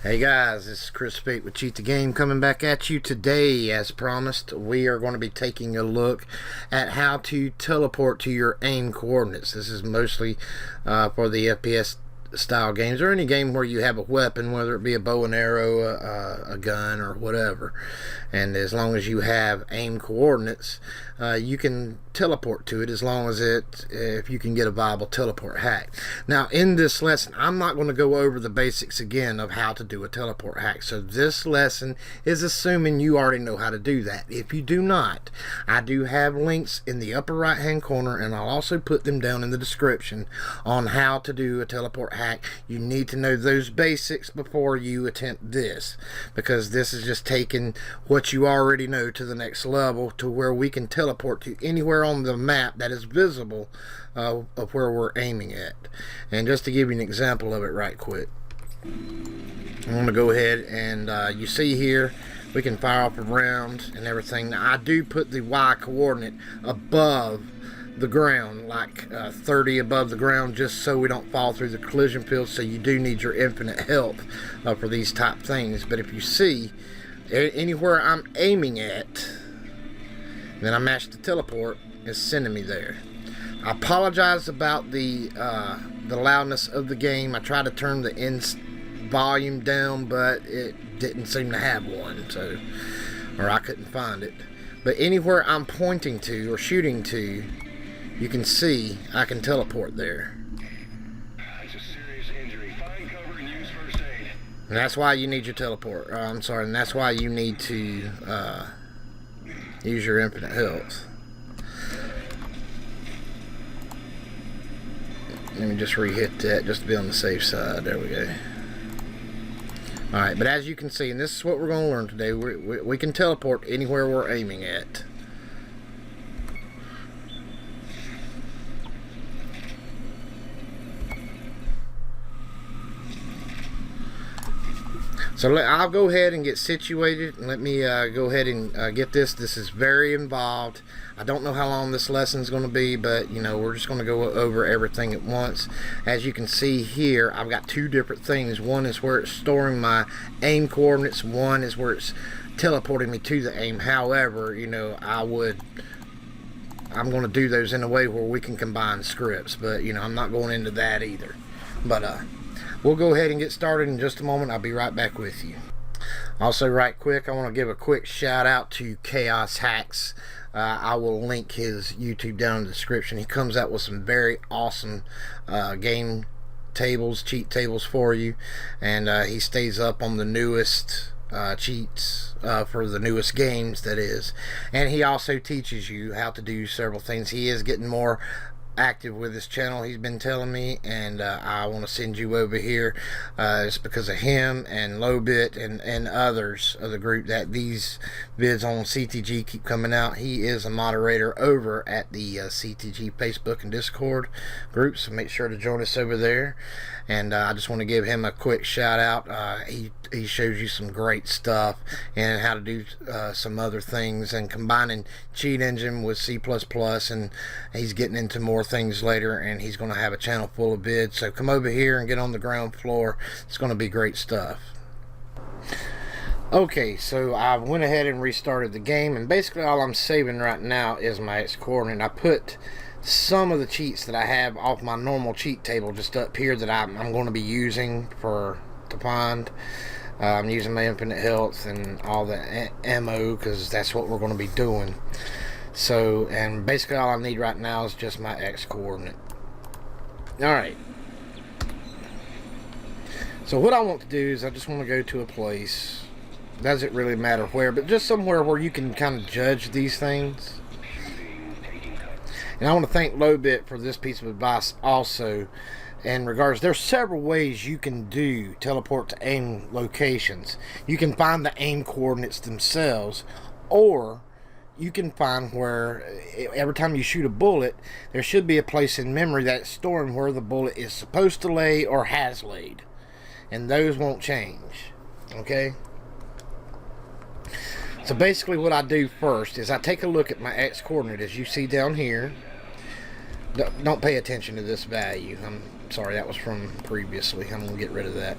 Hey guys, this is Chris Fayte with Cheat the Game coming back at you today. As promised, we are going to be taking a look at how to teleport to your aim coordinates. This is mostly for the FPS style games, or any game where you have a weapon, whether it be a bow and arrow, a gun, or whatever. And as long as you have aim coordinates, you can teleport to it, as long as if you can get a viable teleport hack. Now in this lesson, I'm not going to go over the basics again of how to do a teleport hack. So this lesson is assuming you already know how to do that. If you do not, I do have links in the upper right hand corner, and I'll also put them down in the description on how to do a teleport hack. You need to know those basics before you attempt this, because this is just taking what you already know to the next level, to where we can teleport to anywhere on the map that is visible of where we're aiming at. And just to give you an example of it right quick, I'm going to go ahead and you see here we can fire off a round and everything. Now I do put the Y coordinate above the ground, like 30 above the ground, just so we don't fall through the collision field. So you do need your infinite health for these type things. But if you see anywhere I'm aiming at, then I match the teleport, is sending me there. I apologize about the loudness of the game. I tried to turn the volume down, but it didn't seem to have one, so, or I couldn't find it. But anywhere I'm pointing to or shooting to, you can see I can teleport there. That's a serious injury. Find cover and use first aid. And that's why you need your teleport. And that's why you need to use your infinite health. Let me just re-hit that just to be on the safe side. There we go. Alright, but as you can see, and this is what we're going to learn today, we can teleport anywhere we're aiming at. So I'll go ahead and get situated, and let me go ahead and get this. This is very involved. I don't know how long this lesson is going to be, but you know, we're just going to go over everything at once. As you can see here, I've got two different things. One is where it's storing my aim coordinates. One is where it's teleporting me to the aim. However, you know, I'm going to do those in a way where we can combine scripts, but you know, I'm not going into that either. But we'll go ahead and get started in just a moment. I'll be right back with you. Also, right quick, I want to give a quick shout out to Chaos Hacks. I will link his YouTube down in the description. He comes out with some very awesome game tables, cheat tables for you, and he stays up on the newest cheats for the newest games, that is. And he also teaches you how to do several things. He is getting more active with his channel, he's been telling me, and I want to send you over here. It's because of him and Lowbit and others of the group that these vids on CTG keep coming out. He is a moderator over at the CTG Facebook and Discord group, so make sure to join us over there. And I just want to give him a quick shout out. He shows you some great stuff and how to do some other things, and combining cheat engine with C++, and he's getting into more things later, and he's going to have a channel full of vids. So come over here and get on the ground floor. It's going to be great stuff. Okay, so I went ahead and restarted the game, and basically all I'm saving right now is my X coordinate. I put some of the cheats that I have off my normal cheat table just up here that I'm going to be using to find. I'm using my infinite health and all the ammo, because that's what we're going to be doing. So, and basically all I need right now is just my X coordinate. Alright. So what I want to do is I just want to go to a place, doesn't really matter where, but just somewhere where you can kind of judge these things. And I want to thank Lowbit for this piece of advice also. In regards, there's several ways you can do teleport to aim locations. You can find the aim coordinates themselves, or you can find where every time you shoot a bullet, there should be a place in memory that's storing where the bullet is supposed to lay or has laid, and those won't change. Okay, so basically what I do first is I take a look at my X coordinate, as you see down here. Don't pay attention to this value. I'm sorry, that was from previously. I'm going to get rid of that.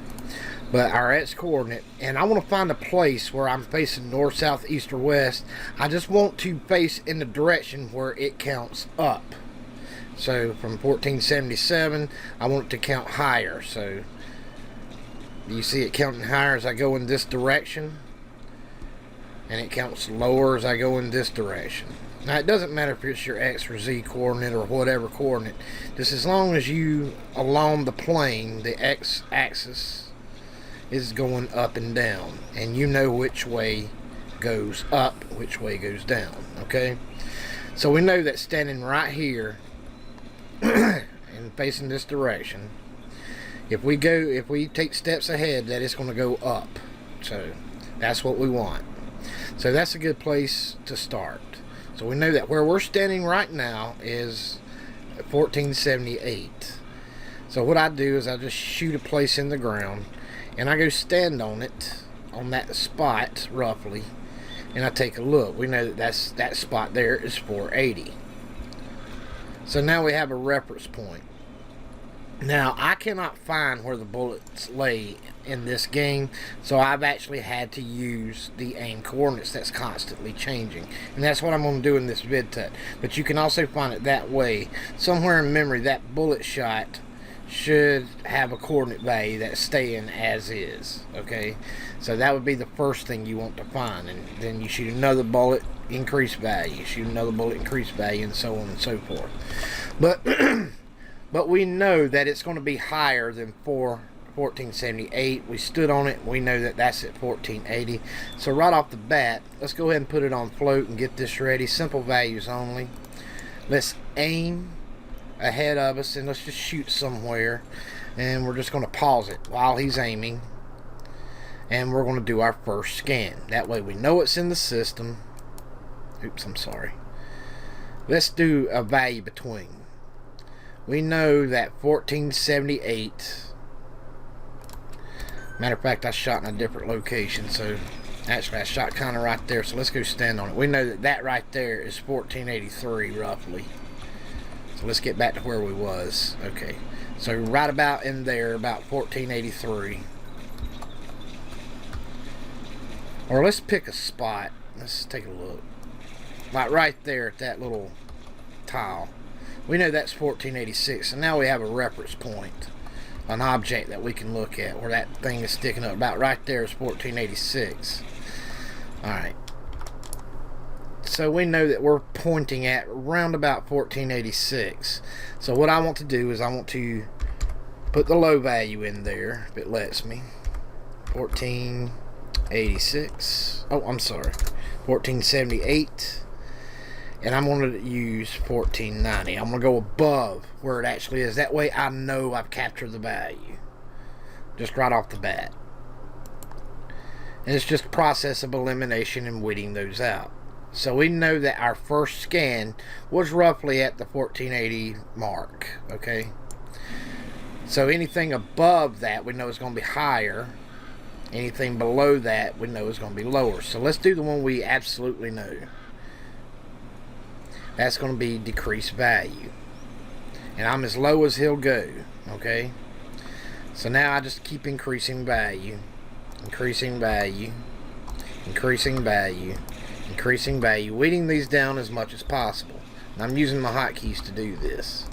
But our X coordinate, and I want to find a place where I'm facing north, south, east, or west. I just want to face in the direction where it counts up. So from 1477, I want it to count higher. So you see it counting higher as I go in this direction, and it counts lower as I go in this direction. Now, it doesn't matter if it's your X or Z coordinate or whatever coordinate. Just as long as you, along the plane, the X axis is going up and down, and you know which way goes up, which way goes down. Okay, so we know that standing right here and facing this direction, if we take steps ahead, that it's going to go up. So that's what we want. So that's a good place to start. So we know that where we're standing right now is 1478. So what I do is I just shoot a place in the ground, and I go stand on it, on that spot roughly, and I take a look. We know that that spot there is 480. So now we have a reference point. Now, I cannot find where the bullets lay in this game, so I've actually had to use the aim coordinates that's constantly changing. And that's what I'm going to do in this vid tut. But you can also find it that way. Somewhere in memory, that bullet shot should have a coordinate value that's staying as is. Okay? So that would be the first thing you want to find. And then you shoot another bullet, increase value. Shoot another bullet, increase value, and so on and so forth. But we know that it's going to be higher than 1478. We stood on it. We know that that's at 1480. So right off the bat, let's go ahead and put it on float and get this ready. Simple values only. Let's aim ahead of us, and let's just shoot somewhere. And we're just going to pause it while he's aiming. And we're going to do our first scan. That way we know it's in the system. Oops, I'm sorry. Let's do a value between. We know that 1478. Matter of fact, I shot in a different location, so actually I shot kind of right there, so let's go stand on it. We know that that right there is 1483 roughly. So let's get back to where we was. Okay, so right about in there, about 1483. Or let's pick a spot. Let's take a look. Like right there at that little tile. We know that's 1486, and now we have a reference point, an object that we can look at where that thing is sticking up. About right there is 1486. Alright. So we know that we're pointing at around about 1486. So what I want to do is I want to put the low value in there, if it lets me. 1486. Oh, I'm sorry. 1478. And I'm going to use 1490. I'm going to go above where it actually is. That way I know I've captured the value. Just right off the bat. And it's just a process of elimination and weeding those out. So we know that our first scan was roughly at the 1480 mark. Okay. So anything above that we know is going to be higher. Anything below that we know is going to be lower. So let's do the one we absolutely know. That's going to be decreased value. And I'm as low as he'll go. Okay. So now I just keep increasing value. Increasing value. Increasing value. Increasing value. Weeding these down as much as possible. And I'm using my hotkeys to do this.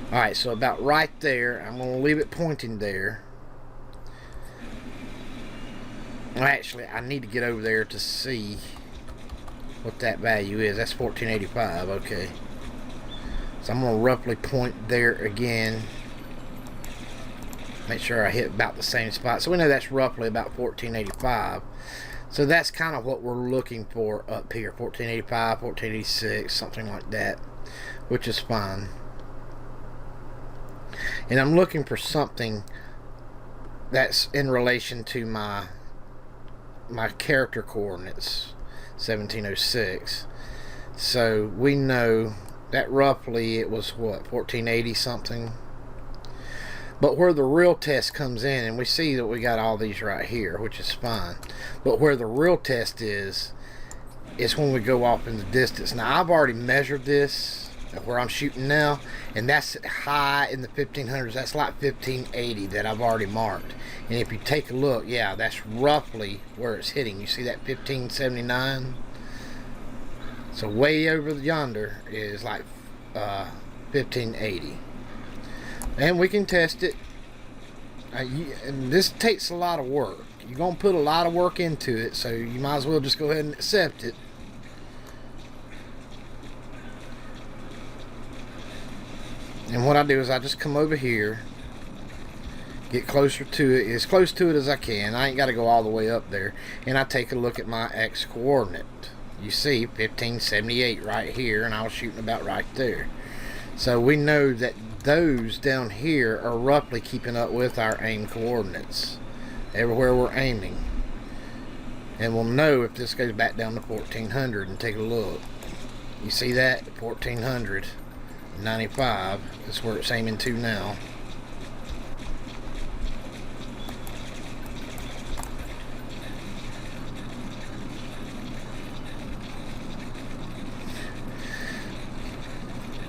Alright, so about right there, I'm going to leave it pointing there. Well, actually, I need to get over there to see what that value is. That's 1485, okay. So I'm going to roughly point there again. Make sure I hit about the same spot. So we know that's roughly about 1485. So that's kind of what we're looking for up here. 1485, 1486, something like that. Which is fine. And I'm looking for something that's in relation to my character coordinates, 1706. So we know that roughly it was what, 1480 something. But where the real test comes in, and we see that we got all these right here, which is fine. But where the real test is is when we go off in the distance. Now I've already measured this where I'm shooting now, and that's high in the 1500s. That's like 1580 that I've already marked. And if you take a look, yeah, that's roughly where it's hitting. You see that 1579? So way over yonder is like 1580. And we can test it. And this takes a lot of work. You're going to put a lot of work into it, so you might as well just go ahead and accept it. And what I do is I just come over here, get closer to it, as close to it as I can. I ain't got to go all the way up there. And I take a look at my X coordinate. You see 1578 right here, and I was shooting about right there. So we know that those down here are roughly keeping up with our aim coordinates everywhere we're aiming. And we'll know if this goes back down to 1400 and take a look. You see that? 1495 is where it's aiming to now.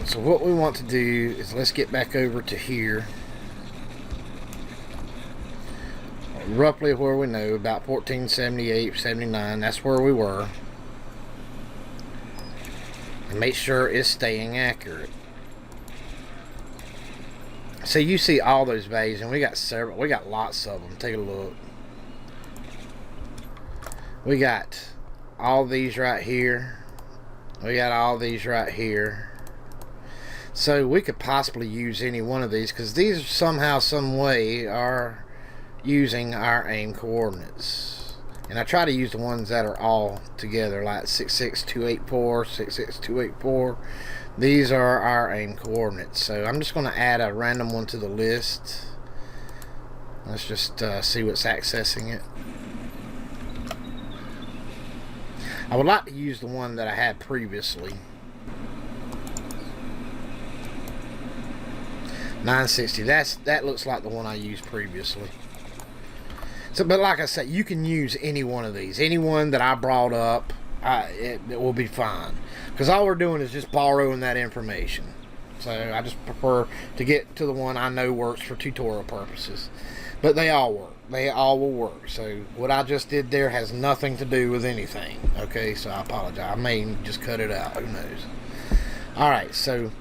So what we want to do is let's get back over to here. Roughly where we know, about 1478, 79, that's where we were. And make sure it's staying accurate. So you see all those values, and we got several, we got lots of them. Take a look. We got all these right here. We got all these right here. So we could possibly use any one of these, because these somehow, some way are using our aim coordinates. And I try to use the ones that are all together, like 66284, 66284. These are our aim coordinates. So I'm just going to add a random one to the list. Let's just see what's accessing it. I would like to use the one that I had previously. 960. That looks like the one I used previously. So, but like I said, you can use any one of these. Any one that I brought up, it will be fine. Because all we're doing is just borrowing that information. So I just prefer to get to the one I know works for tutorial purposes. But they all work. They all will work. So what I just did there has nothing to do with anything. Okay, so I apologize. I may just cut it out. Who knows? Alright, so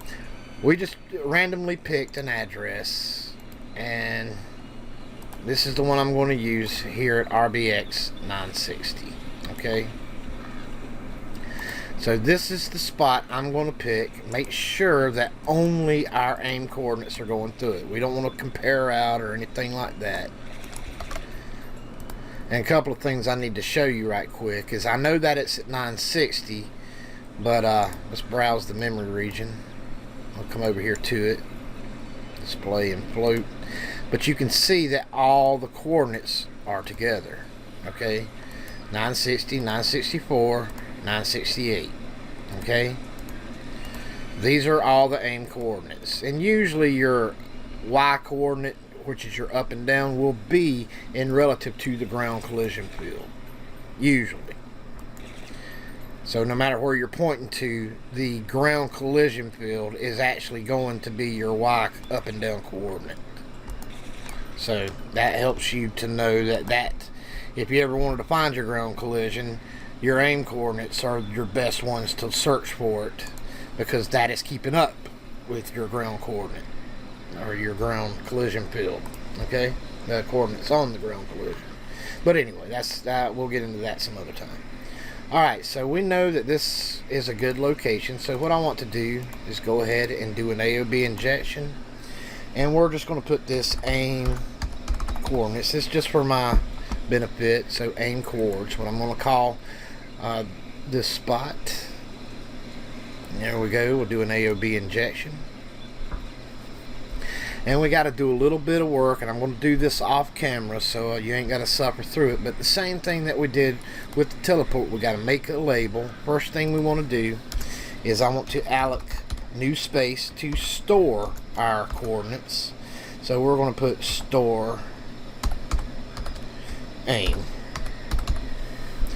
we just randomly picked an address, and this is the one I'm going to use here at RBX 960. Okay, so this is the spot I'm going to pick. Make sure that only our aim coordinates are going through it. We don't want to compare out or anything like that. And a couple of things I need to show you right quick is I know that it's at 960, but let's browse the memory region. I'll come over here to it, display and float, but you can see that all the coordinates are together. Okay, 960, 964, 968. Okay, these are all the aim coordinates, and usually your Y coordinate, which is your up and down, will be in relative to the ground collision field, usually. So no matter where you're pointing to, the ground collision field is actually going to be your Y up and down coordinate. So that helps you to know that if you ever wanted to find your ground collision, your aim coordinates are your best ones to search for it, because that is keeping up with your ground coordinate or your ground collision field. Okay, the coordinates on the ground collision. But anyway, that's we'll get into that some other time. Alright, so we know that this is a good location, so what I want to do is go ahead and do an AOB injection, and we're just going to put this aim coordinates. This is just for my benefit, so aim coords, what I'm going to call this spot. And there we go, we'll do an AOB injection. And we got to do a little bit of work, and I'm going to do this off camera so you ain't got to suffer through it. But the same thing that we did with the teleport, we got to make a label. First thing we want to do is I want to allocate new space to store our coordinates. So we're going to put store aim.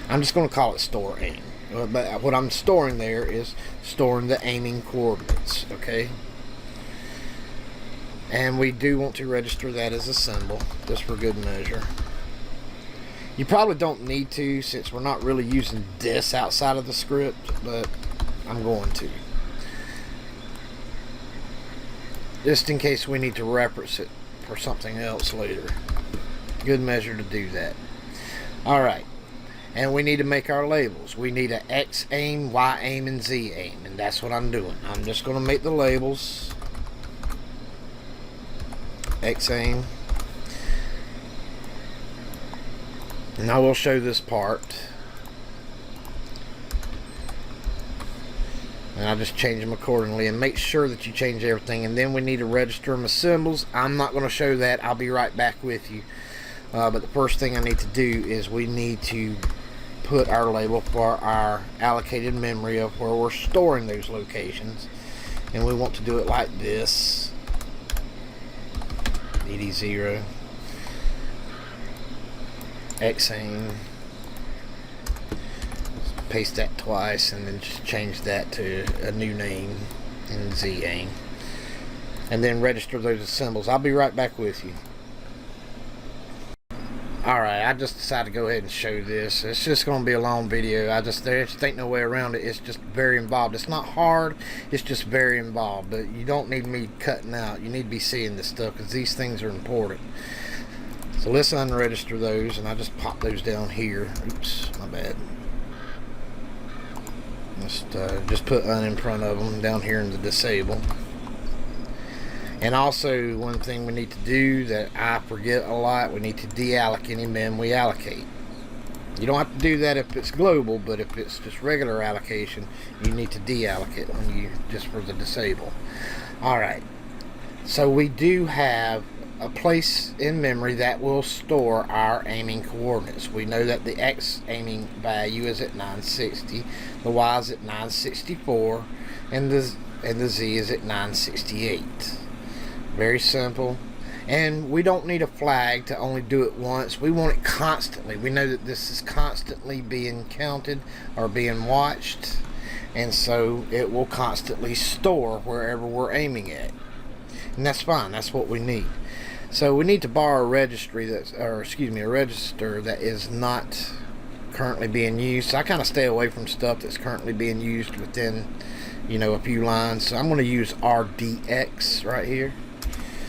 I'm just going to call it store aim. But what I'm storing there is storing the aiming coordinates, okay? And we do want to register that as a symbol, just for good measure. You probably don't need to, since we're not really using this outside of the script, but I'm going to. Just in case we need to reference it for something else later. Good measure to do that. Alright. And we need to make our labels. We need an X aim, Y aim, and Z aim. And that's what I'm doing. I'm just going to make the labels. X aim. And I will show this part. And I'll just change them accordingly. And make sure that you change everything. And then we need to register them as symbols. I'm not going to show that. I'll be right back with you. But the first thing I need to do is we need to put our label for our allocated memory of where we're storing those locations. And we want to do it like this. ED0. X aim. Paste that twice and then just change that to a new name and Z aim. And then register those as symbols. I'll be right back with you. Alright, I just decided to go ahead and show this. It's just going to be a long video. There just ain't no way around it. It's just very involved. It's not hard. It's just very involved. But you don't need me cutting out. You need to be seeing this stuff because these things are important. So let's unregister those. And I just pop those down here. Oops, my bad. Just put un in front of them down here in the disable. And also, one thing we need to do that I forget a lot, we need to deallocate any mem we allocate. You don't have to do that if it's global, but if it's just regular allocation, you need to deallocate on you just for the disable. Alright, so we do have a place in memory that will store our aiming coordinates. We know that the X aiming value is at 960, the Y is at 964, and the Z is at 968. Very simple. And we don't need a flag to only do it once. We want it constantly. We know that this is constantly being counted or being watched, and so it will constantly store wherever we're aiming at. And that's fine. That's what we need. So we need to borrow a registry a register that is not currently being used. So I kind of stay away from stuff that's currently being used within, a few lines. So I'm going to use RDX right here.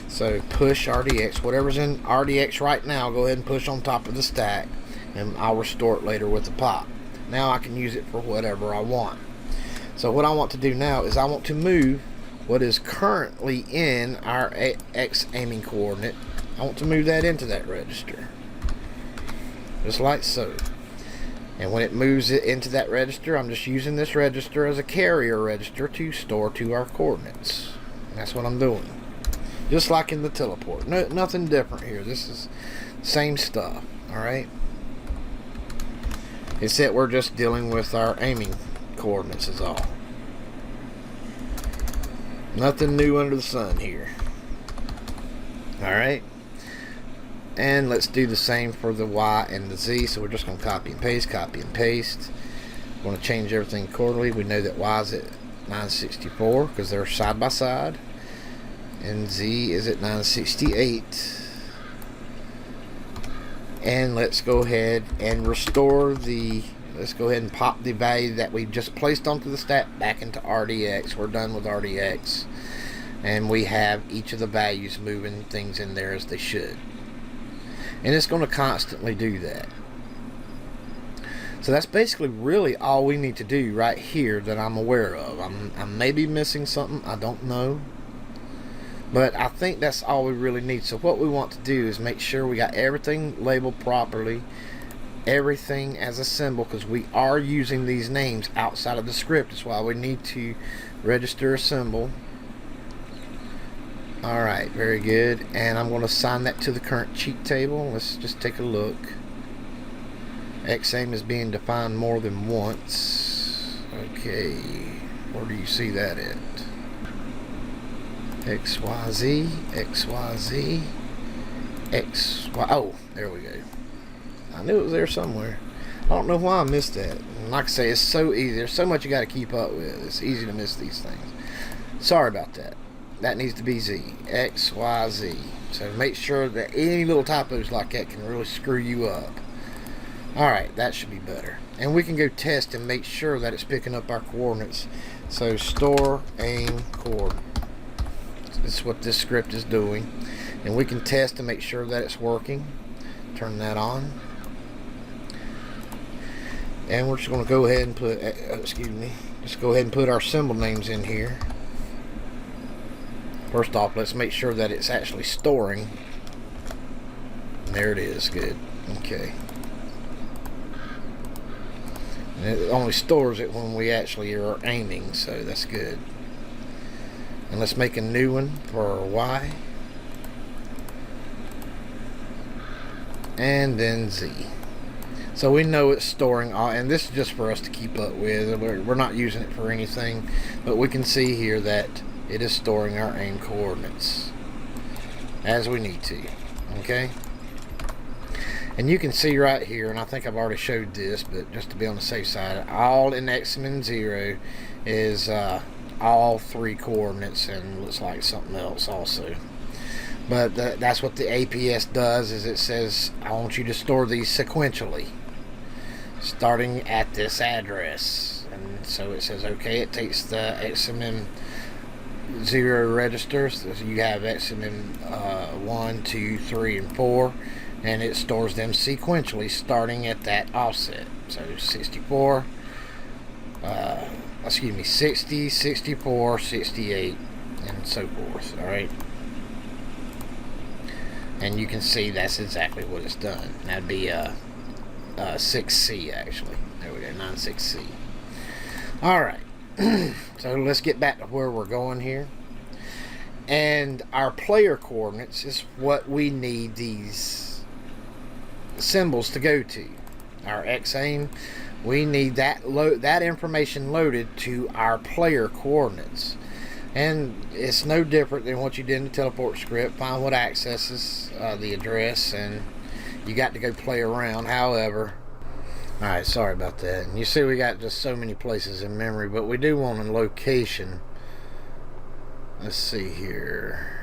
So push RDX, whatever's in RDX right now, go ahead and push on top of the stack, and I'll restore it later with the pop. Now I can use it for whatever I want. So what I want to do now is I want to move what is currently in our X aiming coordinate. I want to move that into that register, just like so. And when it moves it into that register, I'm just using this register as a carrier register to store to our coordinates. And that's what I'm doing. Just like in the teleport. No, nothing different here. This is same stuff. Alright? Except we're just dealing with our aiming coordinates is all. Nothing new under the sun here. Alright? And let's do the same for the Y and the Z. So we're just going to copy and paste, copy and paste. We're going to change everything accordingly. We know that Y is at 964 because they're side by side. And Z is at 968. And let's go ahead and restore let's go ahead and pop the value that we just placed onto the stack back into RDX. We're done with RDX. And we have each of the values moving things in there as they should. And it's going to constantly do that. So that's basically really all we need to do right here that I'm aware of. I'm maybe missing something. I don't know. But I think that's all we really need. So what we want to do is make sure we got everything labeled properly, everything as a symbol, because we are using these names outside of the script. That's why we need to register a symbol. Alright, very good. And I'm going to assign that to the current cheat table. Let's just take a look. XAIM is being defined more than once. Okay, where do you see that at? XYZ, XY. Oh, there we go. I knew it was there somewhere. I don't know why I missed that. And like I say, it's so easy. There's so much you got to keep up with. It's easy to miss these things. Sorry about that. That needs to be Z. X, Y, Z. So make sure that any little typos like that can really screw you up. Alright, that should be better. And we can go test and make sure that it's picking up our coordinates. So store aim coordinate. This is what this script is doing. And we can test to make sure that it's working. Turn that on. And we're just going to go ahead and put, just go ahead and put our symbol names in here. First off, let's make sure that it's actually storing. And there it is. Good. Okay. And it only stores it when we actually are aiming, so that's good. And let's make a new one for Y. And then Z. So we know it's storing all, and this is just for us to keep up with. We're not using it for anything, but we can see here that it is storing our aim coordinates as we need to. Okay. And you can see right here, and I think I've already showed this, but just to be on the safe side, all in XMN 0 is all 3 coordinates, and looks like something else also. But that's what the APS does, is it says, I want you to store these sequentially, starting at this address. And so it says, okay, it takes the XMN 0 registers. So you have XMN 1, 2, 3, and 4. And it stores them sequentially starting at that offset. So 64, 60, 64, 68, and so forth. Alright. And you can see that's exactly what it's done. That'd be 6C actually. There we go, 96C. Alright. So let's get back to where we're going here. And our player coordinates is what we need these symbols to go to. Our X aim, we need that information loaded to our player coordinates. And it's no different than what you did in the teleport script. Find what accesses the address, and you got to go play around. However, alright, sorry about that. And you see we got just so many places in memory, but we do want a location. Let's see here.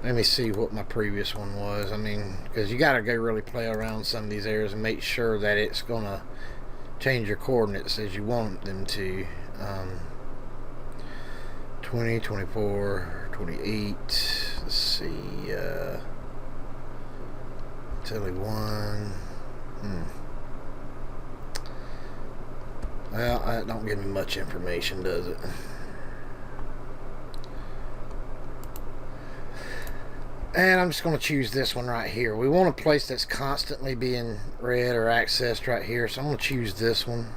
Let me see what my previous one was. I mean, because you got to go really play around some of these areas and make sure that it's going to change your coordinates as you want them to. 20, 24, 28. Let's see. Tilly 1. Well, that don't give me much information, does it? And I'm just going to choose this one right here. We want a place that's constantly being read or accessed right here. So I'm going to choose this one.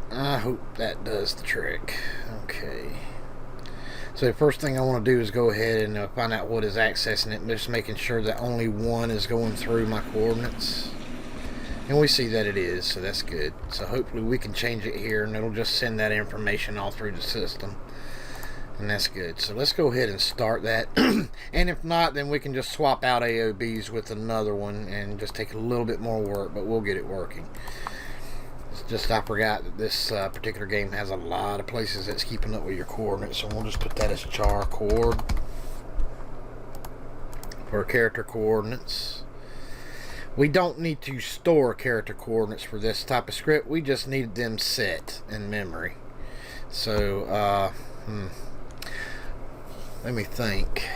I hope that does the trick. Okay. So the first thing I want to do is go ahead and find out what is accessing it. Just making sure that only one is going through my coordinates. And we see that it is, so that's good. So hopefully we can change it here and it'll just send that information all through the system. And that's good. So let's go ahead and start that. And if not, then we can just swap out AOBs with another one and just take a little bit more work, but we'll get it working. It's just I forgot that this particular game has a lot of places that's keeping up with your coordinates, so we'll just put that as char coord for character coordinates. We don't need to store character coordinates for this type of script. We just need them set in memory. So, let me think.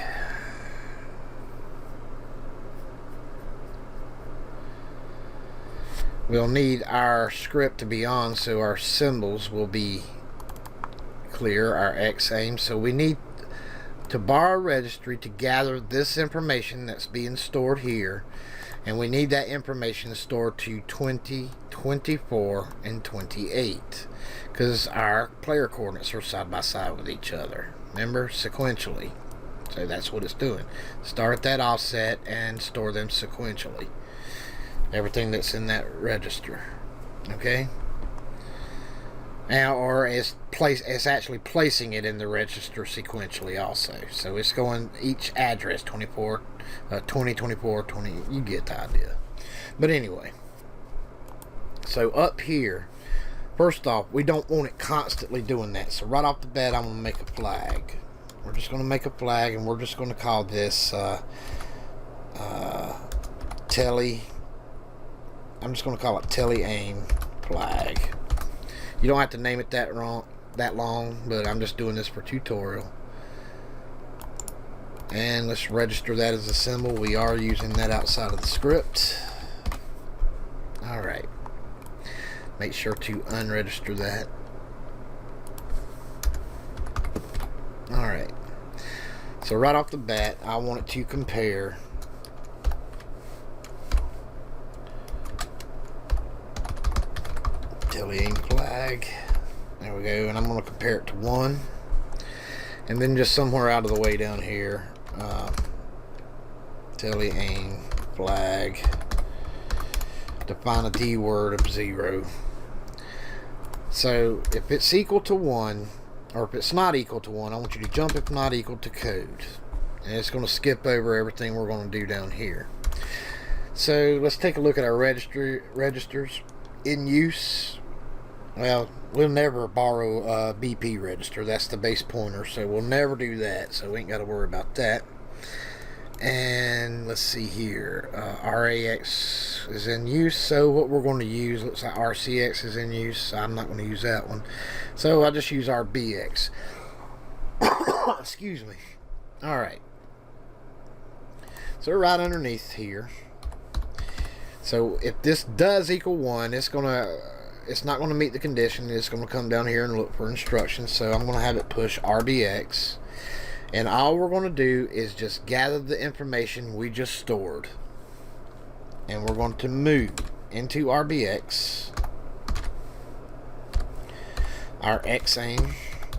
We'll need our script to be on so our symbols will be clear, our X aim. So we need to borrow a registry to gather this information that's being stored here. And we need that information stored to 20, 24, and 28. Because our player coordinates are side by side with each other. Remember, sequentially. So that's what it's doing. Start at that offset and store them sequentially. Everything that's in that register. Okay? Now, or it's actually placing it in the register sequentially also. So it's going each address 24, 20, 24, 20. You get the idea. But anyway, so up here, first off, we don't want it constantly doing that. So right off the bat, I'm going to make a flag. We're just going to make a flag, and we're just going to call this tele. I'm just going to call it tele aim flag. You don't have to name it that long, but I'm just doing this for tutorial. And let's register that as a symbol. We are using that outside of the script. Alright. Make sure to unregister that. Alright. So right off the bat, I want it to compare aim flag. There we go. And I'm going to compare it to 1. And then just somewhere out of the way down here, aim flag. Define a D word of 0. So if it's equal to 1, or if it's not equal to 1, I want you to jump if not equal to code. And it's going to skip over everything we're going to do down here. So let's take a look at our registers in use. Well, we'll never borrow a BP register. That's the base pointer, so we'll never do that. So we ain't got to worry about that. And let's see here. RAX is in use. So what we're going to use, looks like RCX is in use. So I'm not going to use that one. So I'll just use RBX. Excuse me. Alright. So right underneath here. So if this does equal 1, it's not going to meet the condition. It's going to come down here and look for instructions. So I'm going to have it push RBX. And all we're going to do is just gather the information we just stored. And we're going to move into RBX our X aim,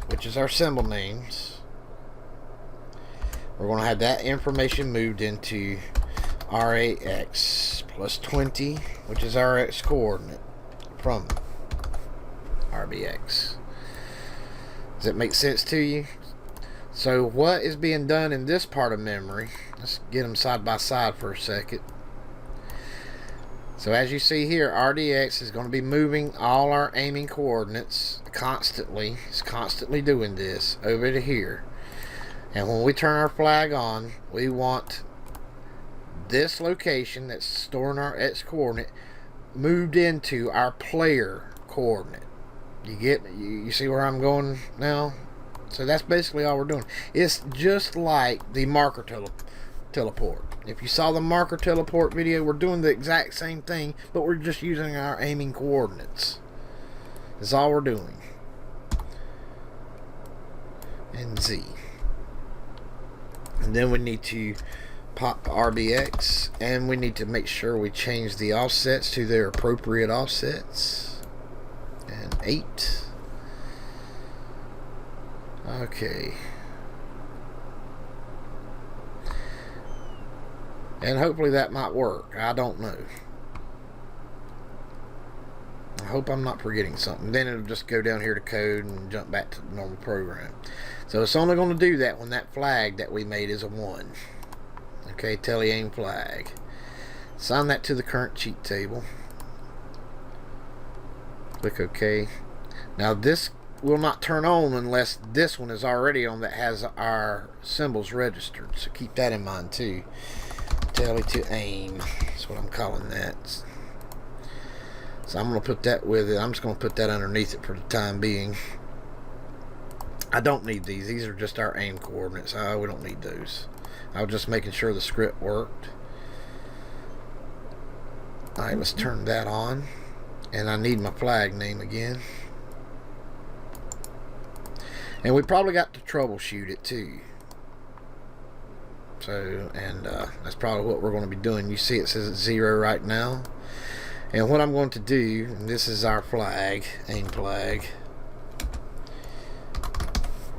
which is our symbol names. We're going to have that information moved into RAX plus 20, which is our X coordinate from RBX. Does that make sense to you? So what is being done in this part of memory, let's get them side by side for a second. So as you see here, RDX is going to be moving all our aiming coordinates constantly. It's constantly doing this over to here. And when we turn our flag on, we want this location that's storing our X coordinate moved into our player coordinate. You see where I'm going now? So that's basically all we're doing. It's just like the marker teleport. If you saw the marker teleport video, we're doing the exact same thing, but we're just using our aiming coordinates. That's all we're doing. And Z. And then we need to pop RBX, and we need to make sure we change the offsets to their appropriate offsets. And 8. Okay. And hopefully that might work. I don't know. I hope I'm not forgetting something. Then it'll just go down here to code and jump back to the normal program. So it's only going to do that when that flag that we made is a 1. Okay, tele-aim flag. Assign that to the current cheat table. Click OK. Now this will not turn on unless this one is already on that has our symbols registered. So keep that in mind too. Tele to aim. That's what I'm calling that. So I'm going to put that with it. I'm just going to put that underneath it for the time being. I don't need these. These are just our aim coordinates. We don't need those. I was just making sure the script worked. Alright, let's turn that on. And I need my flag name again. And we probably got to troubleshoot it too. So, and that's probably what we're going to be doing. You see it says it's 0 right now. And what I'm going to do, and this is our flag, aim flag.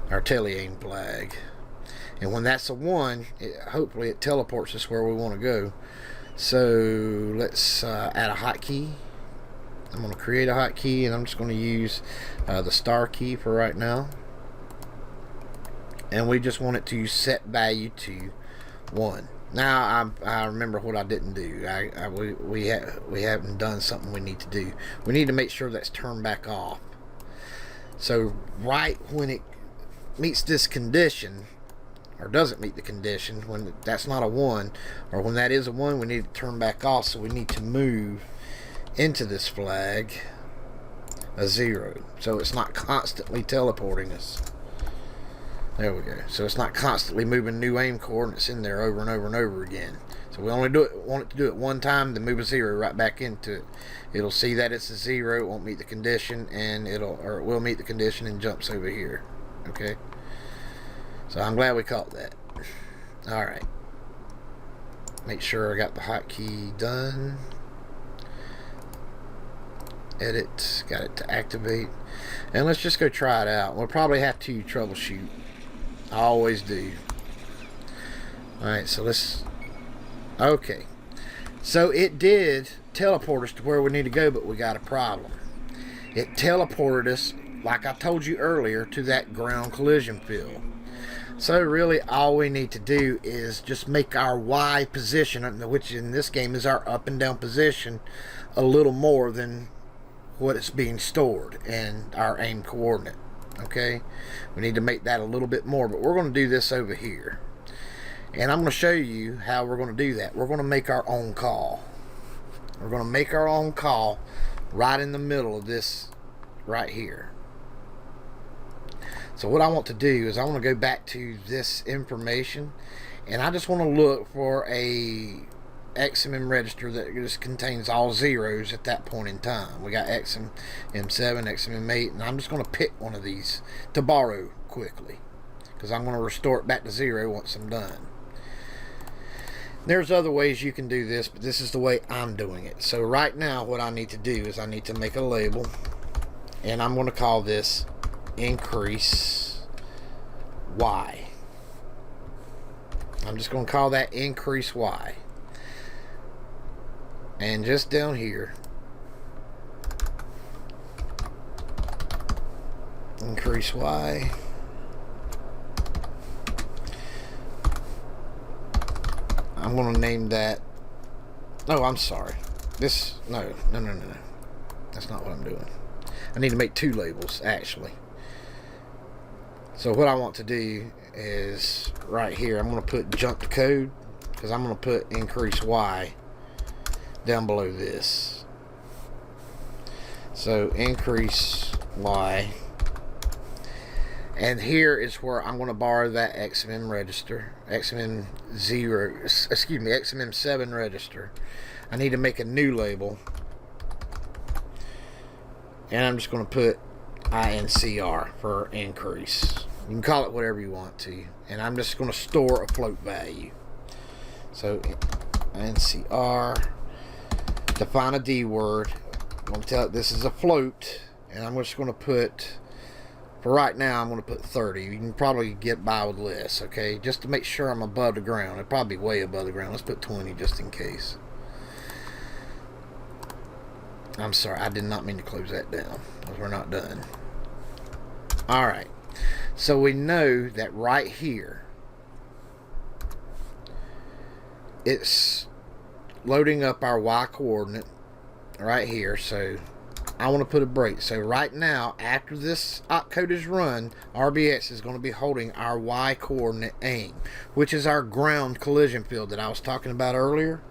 Our tele-aim flag. And when that's a 1, hopefully it teleports us where we want to go. So let's add a hotkey. I'm going to create a hotkey, and I'm just going to use the star key for right now. And we just want it to set value to 1. Now I remember what I didn't do. We haven't done something we need to do. We need to make sure that's turned back off. So right when it meets this condition, or doesn't meet the condition, when that's not a 1, or when that is a 1, we need to turn back off. So we need to move into this flag a 0, so it's not constantly teleporting us. There we go. So it's not constantly moving new aim coordinates in there over and over and over again. So we only want it to do it one time, then move a 0 right back into it. It'll see that it's a 0, it won't meet the condition, and it will meet the condition and jumps over here. Okay. So I'm glad we caught that. Alright. Make sure I got the hotkey done. Edit. Got it to activate. And let's just go try it out. We'll probably have to troubleshoot. I always do. Alright, so let's... Okay. So it did teleport us to where we need to go, but we got a problem. It teleported us, like I told you earlier, to that ground collision field. So really all we need to do is just make our Y position, which in this game is our up and down position, a little more than what it's being stored in our aim coordinate. Okay, we need to make that a little bit more, but we're going to do this over here, and I'm going to show you how we're going to do that. We're going to make our own call. We're going to make our own call right in the middle of this right here. So what I want to do is I want to go back to this information, and I just want to look for a XMM register that just contains all zeros at that point in time. We got XMM7, XMM8, and I'm just going to pick one of these to borrow quickly, because I'm going to restore it back to 0 once I'm done. There's other ways you can do this, but this is the way I'm doing it. So right now what I need to do is I need to make a label, and I'm going to call this increase Y. I'm just going to call that increase Y. And just down here, increase Y. I'm going to name that. Oh, I'm sorry. This, no. That's not what I'm doing. I need to make 2 labels, actually. So what I want to do is right here, I'm going to put jump to code, because I'm going to put increase Y down below this. So increase Y, and here is where I'm going to borrow that XMM register, XMM7 register. I need to make a new label, and I'm just going to put INCR for increase. You can call it whatever you want to, and I'm just going to store a float value. So INCR, define a D word. I'm going to tell it this is a float, and I'm just going to put, for right now, I'm going to put 30. You can probably get by with less, okay? Just to make sure I'm above the ground. It'll probably be way above the ground. Let's put 20 just in case. I'm sorry, I did not mean to close that down, because we're not done. Alright, so we know that right here, it's loading up our Y coordinate right here. So I want to put a break. So right now, after this opcode is run, RBX is going to be holding our Y coordinate aim, which is our ground collision field that I was talking about earlier.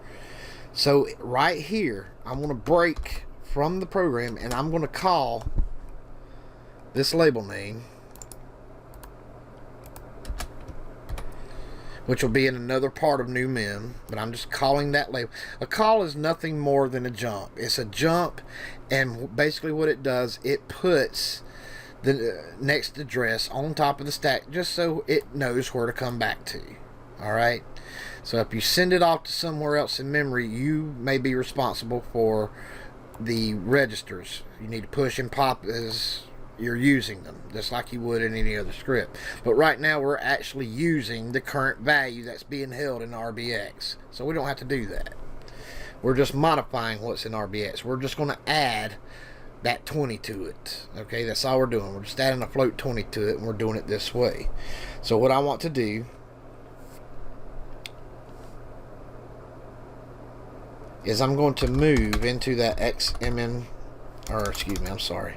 So right here, I'm going to break from the program, and I'm going to call this label name, which will be in another part of new mem, but I'm just calling that label. A call is nothing more than a jump. It's a jump, and basically what it does, it puts the next address on top of the stack just so it knows where to come back to. Alright? So if you send it off to somewhere else in memory, you may be responsible for the registers. You need to push and pop as you're using them, just like you would in any other script. But right now we're actually using the current value that's being held in RBX, so we don't have to do that. We're just modifying what's in RBX. We're just going to add that 20 to it. Okay, that's all we're doing. We're just adding a float 20 to it, and we're doing it this way. So what I want to do is I'm going to move into that XMM, or excuse me, I'm sorry,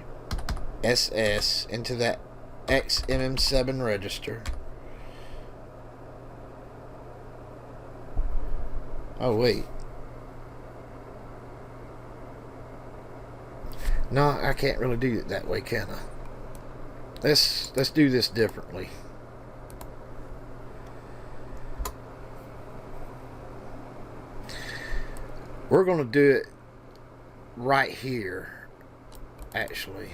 SS, into that XMM7 register. Oh wait, no, I can't really do it that way, can I? Let's do this differently. We're going to do it right here, actually.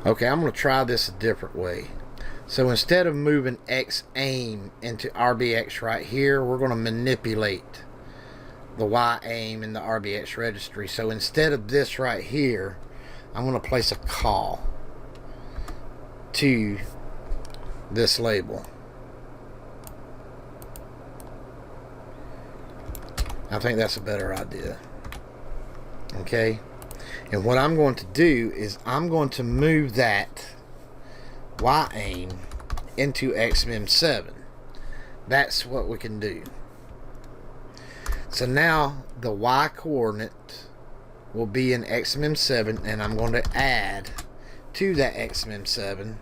Okay, I'm going to try this a different way. So instead of moving X-aim into RBX right here, we're going to manipulate the Y-aim in the RBX registry. So instead of this right here, I'm going to place a call to this label. I think that's a better idea. Okay, and what I'm going to do is I'm going to move that Y-aim into XMM7. That's what we can do. So now the Y coordinate will be in XMM7, and I'm going to add to that XMM7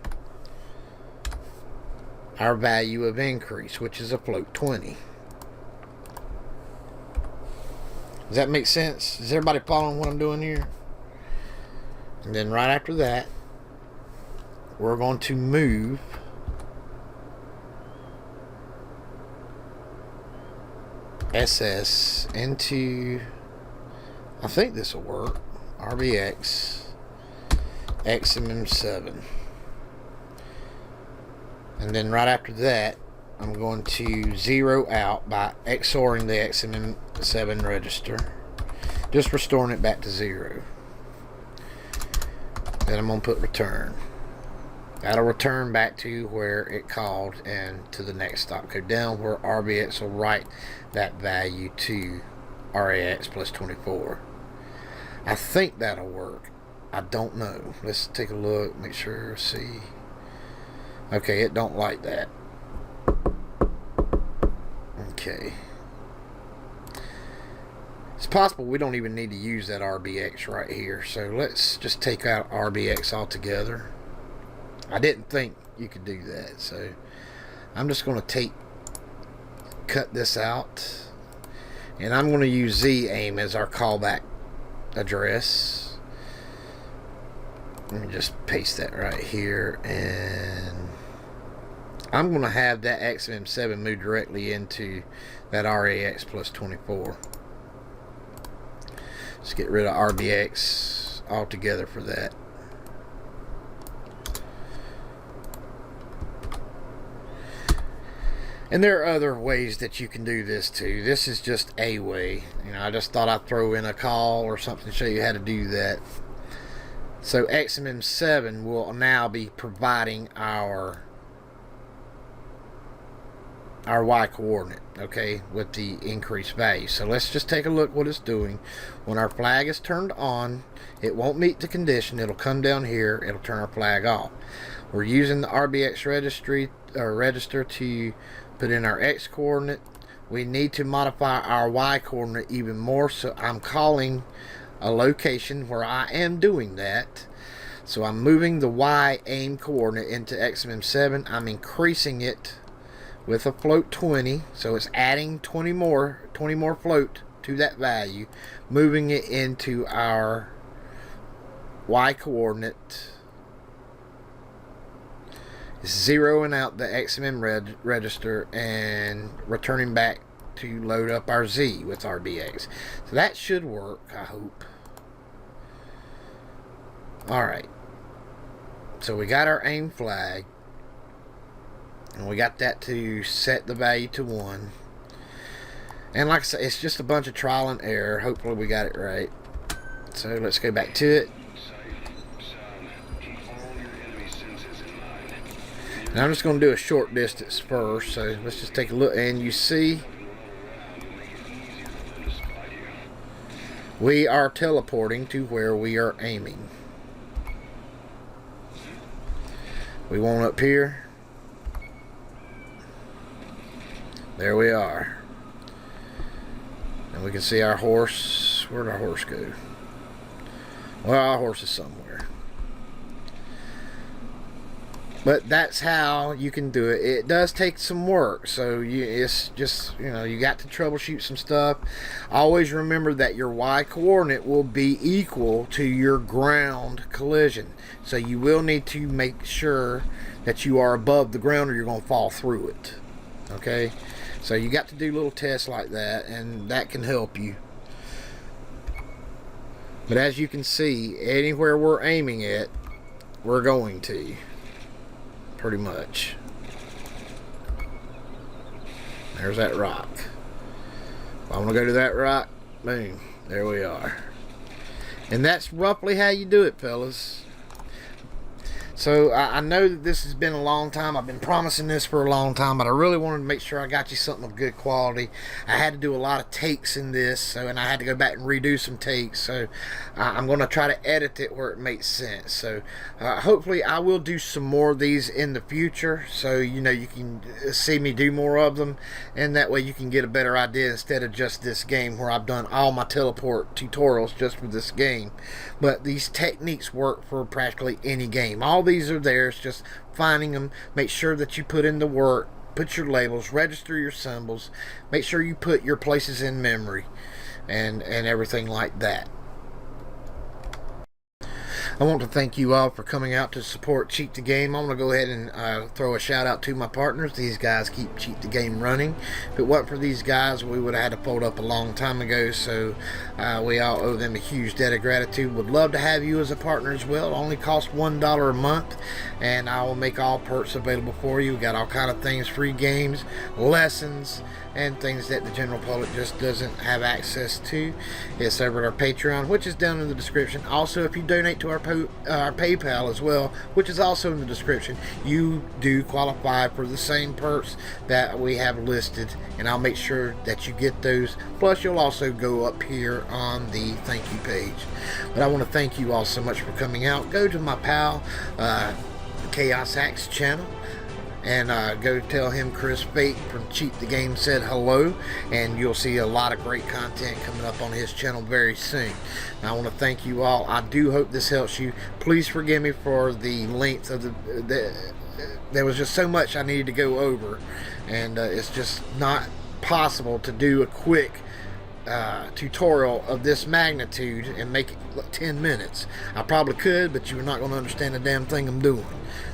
our value of increase, which is a float 20. Does that make sense? Is everybody following what I'm doing here? And then right after that, we're going to move SS into, I think this will work, RBX XMM7. And then right after that, I'm going to zero out by XORing the XMM7 register, just restoring it back to 0. Then I'm going to put return. That'll return back to where it called and to the next stop code down, where RBX will write that value to RAX plus 24. I think that'll work. I don't know. Let's take a look, make sure, see. Okay, it don't like that. Okay. It's possible we don't even need to use that RBX right here. So let's just take out RBX altogether. I didn't think you could do that. So I'm just going to cut this out. And I'm going to use Z-aim as our callback address. Let me just paste that right here, and I'm going to have that XMM7 move directly into that RAX plus 24. Let's get rid of RBX altogether for that. And there are other ways that you can do this too. This is just a way. You know, I just thought I'd throw in a call or something to show you how to do that. So XMM7 will now be providing our Y coordinate, okay, with the increased value. So let's just take a look what it's doing. When our flag is turned on, it won't meet the condition. It'll come down here, it'll turn our flag off. We're using the RBX register to put in our X coordinate. We need to modify our Y coordinate even more, so I'm calling a location where I am doing that. So I'm moving the Y aim coordinate into XMM7. I'm increasing it with a float 20, so it's adding 20 more float to that value, moving it into our Y coordinate, zeroing out the XMM register and returning back to load up our Z with RBX. So that should work, I hope. Alright, so we got our aim flag, and we got that to set the value to 1. And like I said, it's just a bunch of trial and error. Hopefully we got it right. So let's go back to it. And I'm just going to do a short distance first, so let's just take a look. And you see, we are teleporting to where we are aiming. We want up here. There we are. And we can see our horse. Where'd our horse go? Well, our horse is somewhere. But that's how you can do it. It does take some work, so it's just, you know, you got to troubleshoot some stuff. Always remember that your Y coordinate will be equal to your ground collision. So you will need to make sure that you are above the ground or you're going to fall through it. Okay? So you got to do little tests like that, and that can help you. But as you can see, anywhere we're aiming at, we're going to. Pretty much. There's that rock. If I want to go to that rock, boom, there we are. And that's roughly how you do it, fellas. So I know that this has been a long time. I've been promising this for a long time, but I really wanted to make sure I got you something of good quality. I had to do a lot of takes in this, and I had to go back and redo some takes. So I'm going to try to edit it where it makes sense. So hopefully I will do some more of these in the future, so you know you can see me do more of them, and that way you can get a better idea instead of just this game where I've done all my teleport tutorials just for this game. But these techniques work for practically any game. All these are there. It's just finding them. Make sure that you put in the work, put your labels, register your symbols, make sure you put your places in memory, and everything like that. I want to thank you all for coming out to support Cheat the Game. I'm going to go ahead and throw a shout out to my partners. These guys keep Cheat the Game running. If it wasn't for these guys, we would have had to fold up a long time ago. So we all owe them a huge debt of gratitude. Would love to have you as a partner as well. It only costs $1 a month, and I will make all perks available for you. We got all kind of things, free games, lessons, and things that the general public just doesn't have access to. It's over at our Patreon, which is down in the description. Also, if you donate to our PayPal as well, which is also in the description, you do qualify for the same perks that we have listed, and I'll make sure that you get those. Plus, you'll also go up here on the thank you page. But I want to thank you all so much for coming out. Go to my pal Chaos Axe channel, and go tell him Chris Fayte from Cheat the Game said hello, and you'll see a lot of great content coming up on his channel very soon. Now, I want to thank you all. I do hope this helps you. Please forgive me for the length of there was just so much I needed to go over, and it's just not possible to do a quick tutorial of this magnitude and make it 10 minutes. I probably could, but you're not going to understand the damn thing I'm doing.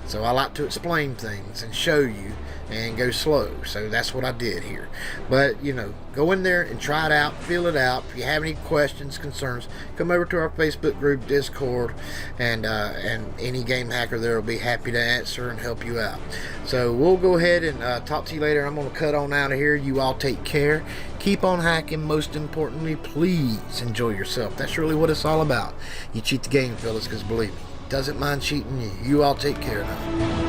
So I like to explain things and show you and go slow. So that's what I did here. But, you know, go in there and try it out, feel it out. If you have any questions, concerns, come over to our Facebook group, Discord, and any game hacker there will be happy to answer and help you out. So we'll go ahead and talk to you later. I'm going to cut on out of here. You all take care. Keep on hacking. Most importantly, please enjoy yourself. That's really what it's all about. You cheat the game, fellas, because believe me, doesn't mind cheating you. You all take care now.